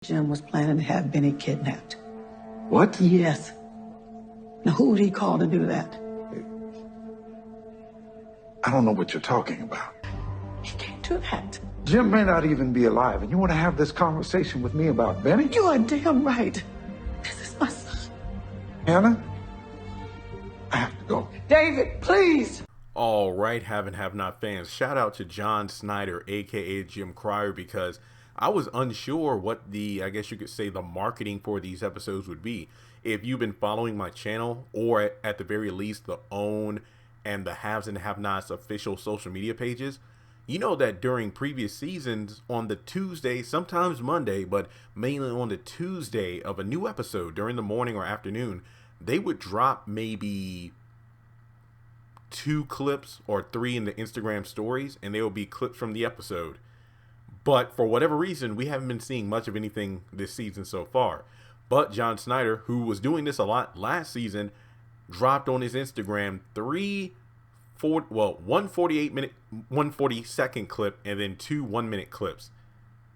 Jim was planning to have Benny kidnapped. What? Yes. Now, who would he call to do that? I don't know what you're talking about. He can't do that. Jim may not even be alive, and you want to have this conversation with me about Benny? You are damn right. This is my son. Hanna, I have to go. David, please. All right, have and have not fans. Shout out to John Snyder, aka Jim Cryer, because I was unsure what the, I guess you could say, the marketing for these episodes would be. If you've been following my channel, or at the very least the OWN and the Haves and Have Nots official social media pages, you know that during previous seasons on the Tuesday, sometimes Monday, but mainly on the Tuesday of a new episode during the morning or afternoon, they would drop maybe 2 clips or 3 in the Instagram stories, and they will be clips from the episode. But for whatever reason, we haven't been seeing much of anything this season so far. But John Snyder, who was doing this a lot last season, dropped on his Instagram 1 48-minute, 140-second clip, and then 2 1-minute clips.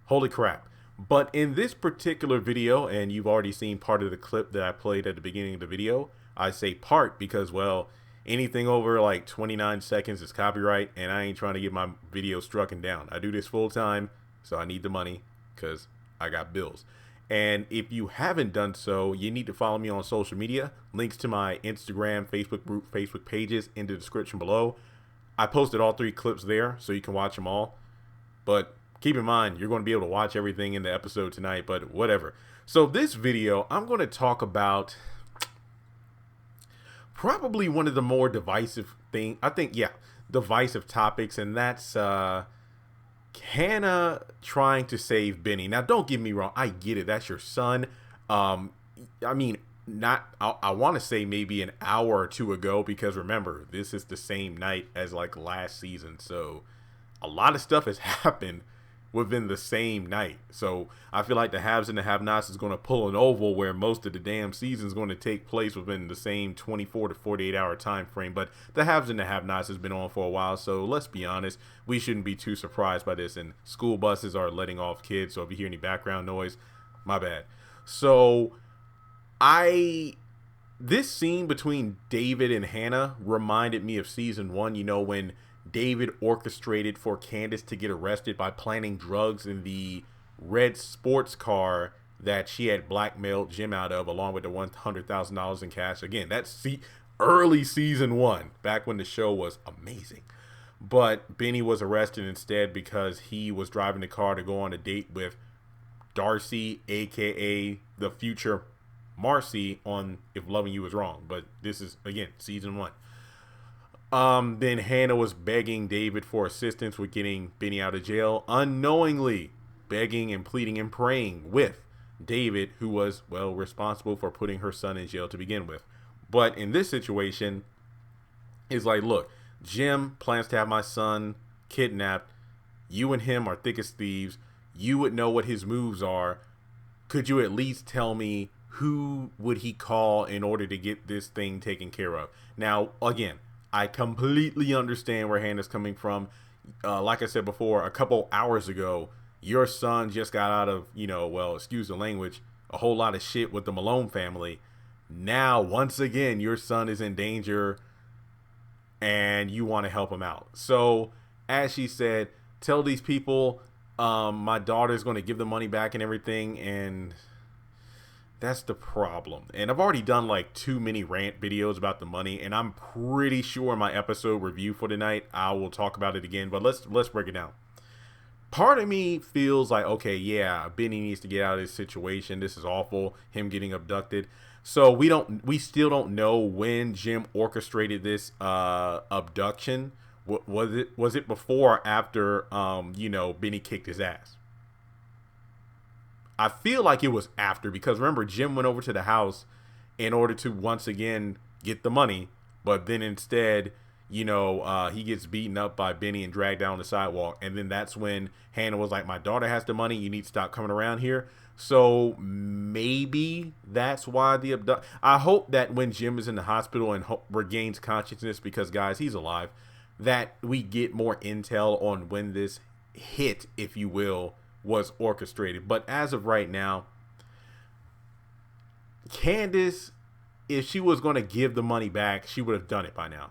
Holy crap. But in this particular video, and you've already seen part of the clip that I played at the beginning of the video, I say part because, well, anything over like 29 seconds is copyright, and I ain't trying to get my video struck down. I do this full time, so I need the money because I got bills. And if you haven't done so, you need to follow me on social media. Links to my Instagram, Facebook group, Facebook pages in the description below. I posted all 3 clips there, so you can watch them all. But keep in mind, you're going to be able to watch everything in the episode tonight, but whatever. So this video, I'm going to talk about probably one of the more divisive divisive topics, and that's Hanna trying to save Benny. Now, don't get me wrong, I get it, that's your son. I mean, I want to say maybe an hour or 2 ago, because remember, this is the same night as like last season, so a lot of stuff has happened within the same night. So I feel like the Haves and the Have-Nots is going to pull an oval where most of the damn season is going to take place within the same 24 to 48 hour time frame. But the Haves and the Have-Nots has been on for a while, so let's be honest, we shouldn't be too surprised by this. And school buses are letting off kids, so if you hear any background noise, my bad. So this scene between David and Hanna reminded me of season 1, you know, when David orchestrated for Candace to get arrested by planting drugs in the red sports car that she had blackmailed Jim out of, along with the $100,000 in cash. Again, that's early season 1, back when the show was amazing. But Benny was arrested instead because he was driving the car to go on a date with Darcy, aka the future Marcy, on If Loving You Is Wrong. But this is, again, season 1. Then Hanna was begging David for assistance with getting Benny out of jail, unknowingly begging and pleading and praying with David, who was, well, responsible for putting her son in jail to begin with. But in this situation, it's like, look, Jim plans to have my son kidnapped. You and him are thick as thieves. You would know what his moves are. Could you at least tell me who would he call in order to get this thing taken care of? Now, again, I completely understand where Hanna's coming from. Like I said before, a couple hours ago, your son just got out of, you know, well, excuse the language, a whole lot of shit with the Malone family. Now, once again, your son is in danger and you want to help him out. So, as she said, tell these people my daughter's going to give the money back and everything, and that's the problem. And I've already done like too many rant videos about the money, and I'm pretty sure in my episode review for tonight I will talk about it again, but let's break it down. Part of me feels like, okay, yeah, Benny needs to get out of this situation. This is awful, him getting abducted. So we still don't know when Jim orchestrated this abduction. Was it before or after you know, Benny kicked his ass? I feel like it was after, because remember, Jim went over to the house in order to once again get the money, but then instead, you know, he gets beaten up by Benny and dragged down the sidewalk, and then that's when Hanna was like, my daughter has the money, you need to stop coming around here. So maybe that's why the abduction. I hope that when Jim is in the hospital and regains consciousness, because guys, he's alive, that we get more intel on when this hit, if you will, was orchestrated. But as of right now, Candace, if she was going to give the money back, she would have done it by now.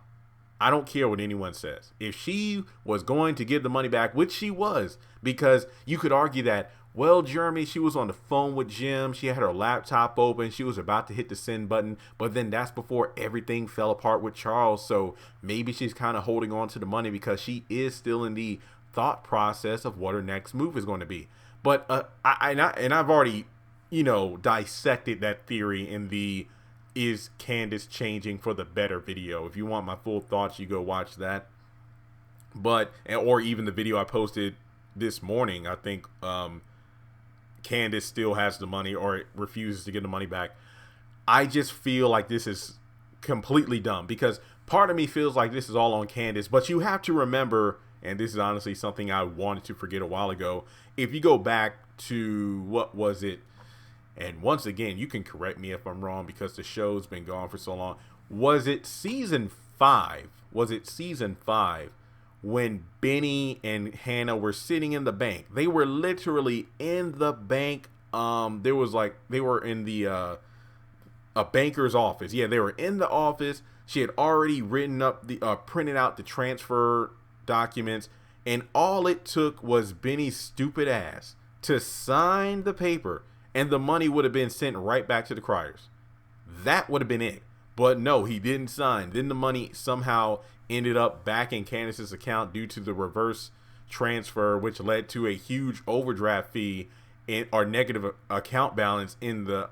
I don't care what anyone says. If she was going to give the money back, which she was, because you could argue that, well, Jeremy, she was on the phone with Jim. She had her laptop open. She was about to hit the send button. But then that's before everything fell apart with Charles. So maybe she's kind of holding on to the money because she is still in the thought process of what her next move is going to be. But I've already, dissected that theory in the "Is Candace changing for the better" video. If you want my full thoughts, you go watch that. Or even the video I posted this morning. I think Candace still has the money or refuses to get the money back. I just feel like this is completely dumb because part of me feels like this is all on Candace. But you have to remember, and this is honestly something I wanted to forget a while ago. If you go back to, what was it? And once again, you can correct me if I'm wrong because the show's been gone for so long. Was it season 5? Was it season 5 when Benny and Hanna were sitting in the bank? They were literally in the bank. They were in the a banker's office. Yeah, they were in the office. She had already written up printed out the transfer documents, and all it took was Benny's stupid ass to sign the paper. And the money would have been sent right back to the Criers. That would have been it. But no, he didn't sign. Then the money somehow ended up back in Candace's account due to the reverse transfer, which led to a huge overdraft fee or negative account balance in the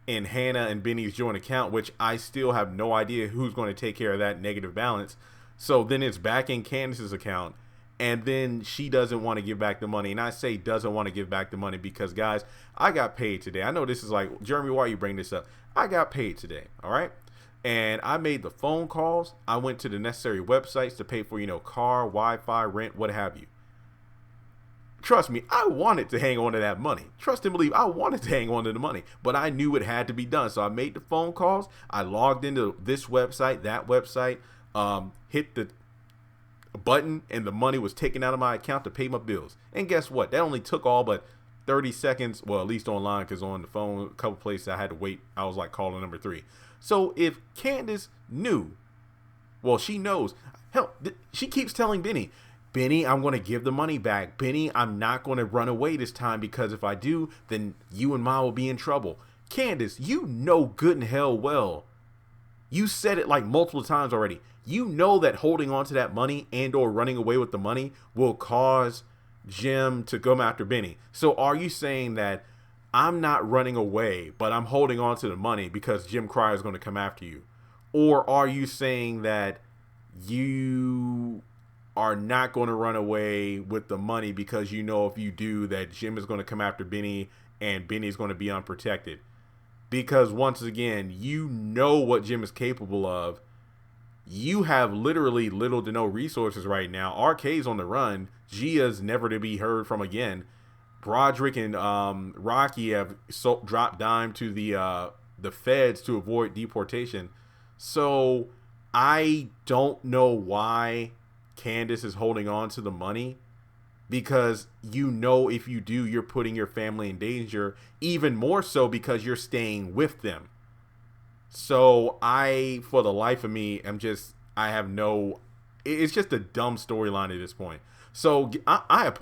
in Hanna and Benny's joint account, which I still have no idea who's going to take care of that negative balance. So then it's back in Candace's account. And then she doesn't want to give back the money. And I say doesn't want to give back the money because, guys, I got paid today. I know this is like, Jeremy, why are you bringing this up? I got paid today, all right? And I made the phone calls. I went to the necessary websites to pay for, car, Wi-Fi, rent, what have you. Trust me, I wanted to hang on to that money. Trust and believe, I wanted to hang on to the money. But I knew it had to be done. So I made the phone calls. I logged into this website, that website, hit the button, and the money was taken out of my account to pay my bills. And guess what? That only took all but 30 seconds. Well, at least online, because on the phone, a couple places I had to wait. I was like calling number 3. So if Candace knew, well, she knows. Hell, she keeps telling Benny, I'm going to give the money back. Benny, I'm not going to run away this time because if I do, then you and Mom will be in trouble. Candace, you know good and hell well. You said it like multiple times already. You know that holding on to that money and or running away with the money will cause Jim to come after Benny. So are you saying that I'm not running away, but I'm holding on to the money because Jim Cryer is going to come after you? Or are you saying that you are not going to run away with the money because you know if you do that Jim is going to come after Benny and Benny is going to be unprotected? Because once again, you know what Jim is capable of. You have literally little to no resources right now. RK's on the run. Gia's never to be heard from again. Broderick and Rocky have dropped dime to the feds to avoid deportation. So I don't know why Candace is holding on to the money, because if you do, you're putting your family in danger, even more so because you're staying with them. So for the life of me, it's just a dumb storyline at this point. So I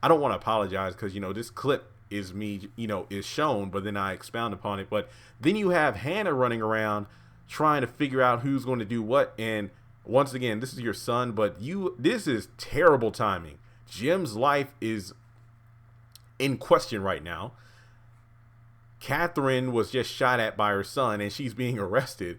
don't want to apologize because, this clip is me, is shown, but then I expound upon it. But then you have Hanna running around trying to figure out who's going to do what. And once again, this is your son, but this is terrible timing. Jim's life is in question right now. Catherine was just shot at by her son and she's being arrested.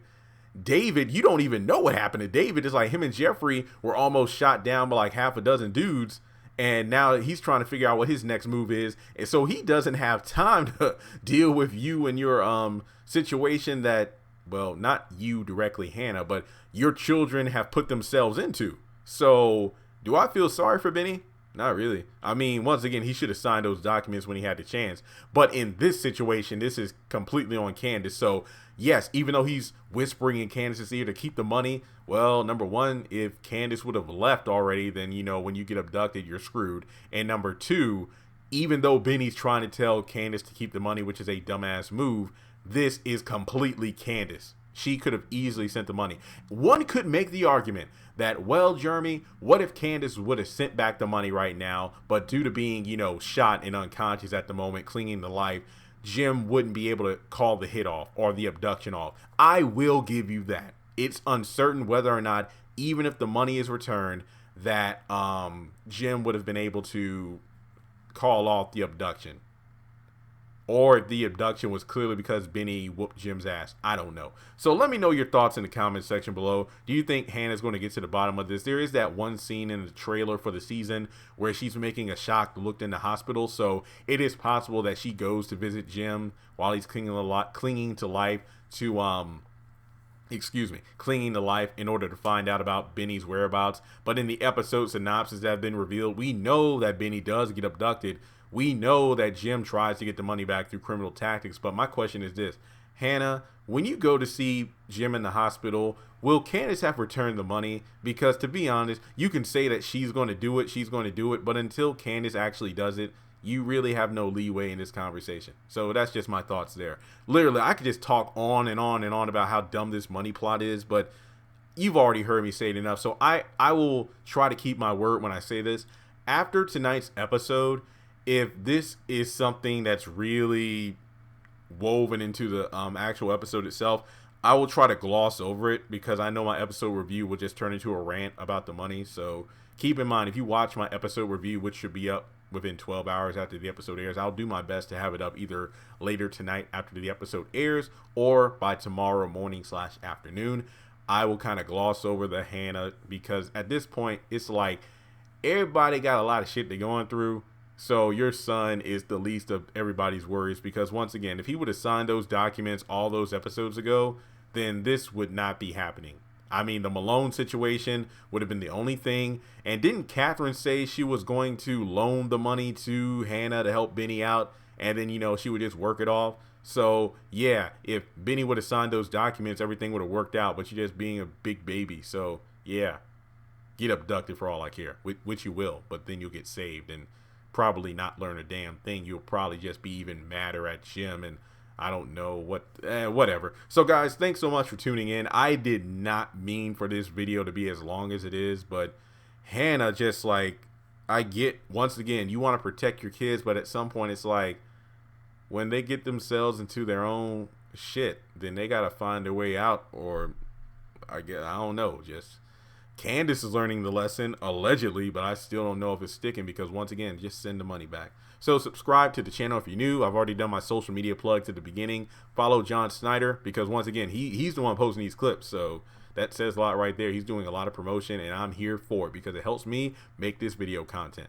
David, you don't even know what happened to David. It's like him and Jeffrey were almost shot down by like half a dozen dudes. And now he's trying to figure out what his next move is. And so he doesn't have time to deal with you and your situation that, well, not you directly, Hanna, but your children have put themselves into. So do I feel sorry for Benny? Not really. I mean, once again, he should have signed those documents when he had the chance. But in this situation, this is completely on Candace. So, yes, even though he's whispering in Candace's ear to keep the money, well, number one, if Candace would have left already, then, when you get abducted, you're screwed. And number two, even though Benny's trying to tell Candace to keep the money, which is a dumbass move, this is completely Candace. She could have easily sent the money. One could make the argument that, well, Jeremy, what if Candace would have sent back the money right now, but due to being, you know, shot and unconscious at the moment, clinging to life, Jim wouldn't be able to call the hit off or the abduction off. I will give you that. It's uncertain whether or not, even if the money is returned, that Jim would have been able to call off the abduction. Or if the abduction was clearly because Benny whooped Jim's ass. I don't know. So let me know your thoughts in the comment section below. Do you think Hannah's going to get to the bottom of this? There is that one scene in the trailer for the season where she's making a shocked look in the hospital. So it is possible that she goes to visit Jim while he's clinging to life clinging to life in order to find out about Benny's whereabouts. But in the episode synopsis that have been revealed, we know that Benny does get abducted. We know that Jim tries to get the money back through criminal tactics. But my question is this: Hannah, when you go to see Jim in the hospital, will Candace have returned the money? Because to be honest, you can say that she's going to do it, but until Candace actually does it, you really have no leeway in this conversation. So that's just my thoughts there. Literally, I could just talk on and on and on about how dumb this money plot is, but you've already heard me say it enough. So I will try to keep my word when I say this. After tonight's episode, if this is something that's really woven into the actual episode itself, I will try to gloss over it because I know my episode review will just turn into a rant about the money. So keep in mind, if you watch my episode review, which should be up within 12 hours after the episode airs, I'll do my best to have it up either later tonight after the episode airs or by tomorrow morning/afternoon. I will kind of gloss over the Hannah because at this point, it's like everybody got a lot of shit they're going through. So your son is the least of everybody's worries because once again, if he would have signed those documents all those episodes ago, then this would not be happening. I mean, the Malone situation would have been the only thing. And didn't Catherine say she was going to loan the money to Hannah to help Benny out? And then, you know, she would just work it off. So, yeah, if Benny would have signed those documents, everything would have worked out. But you're just being a big baby. So, yeah, get abducted for all I care, which you will. But then you'll get saved and probably not learn a damn thing. You'll probably just be even madder at Jim and I don't know whatever. So guys, thanks so much for tuning in. I did not mean for this video to be as long as it is, but Hanna, just like, I get, once again, you want to protect your kids, but at some point it's like when they get themselves into their own shit, then they got to find their way out. Or I don't know, just Candace is learning the lesson allegedly, but I still don't know if it's sticking because once again, just send the money back. So subscribe to the channel if you're new. I've already done my social media plugs at the beginning. Follow John Snyder because once again, he's the one posting these clips. So that says a lot right there. He's doing a lot of promotion and I'm here for it because it helps me make this video content.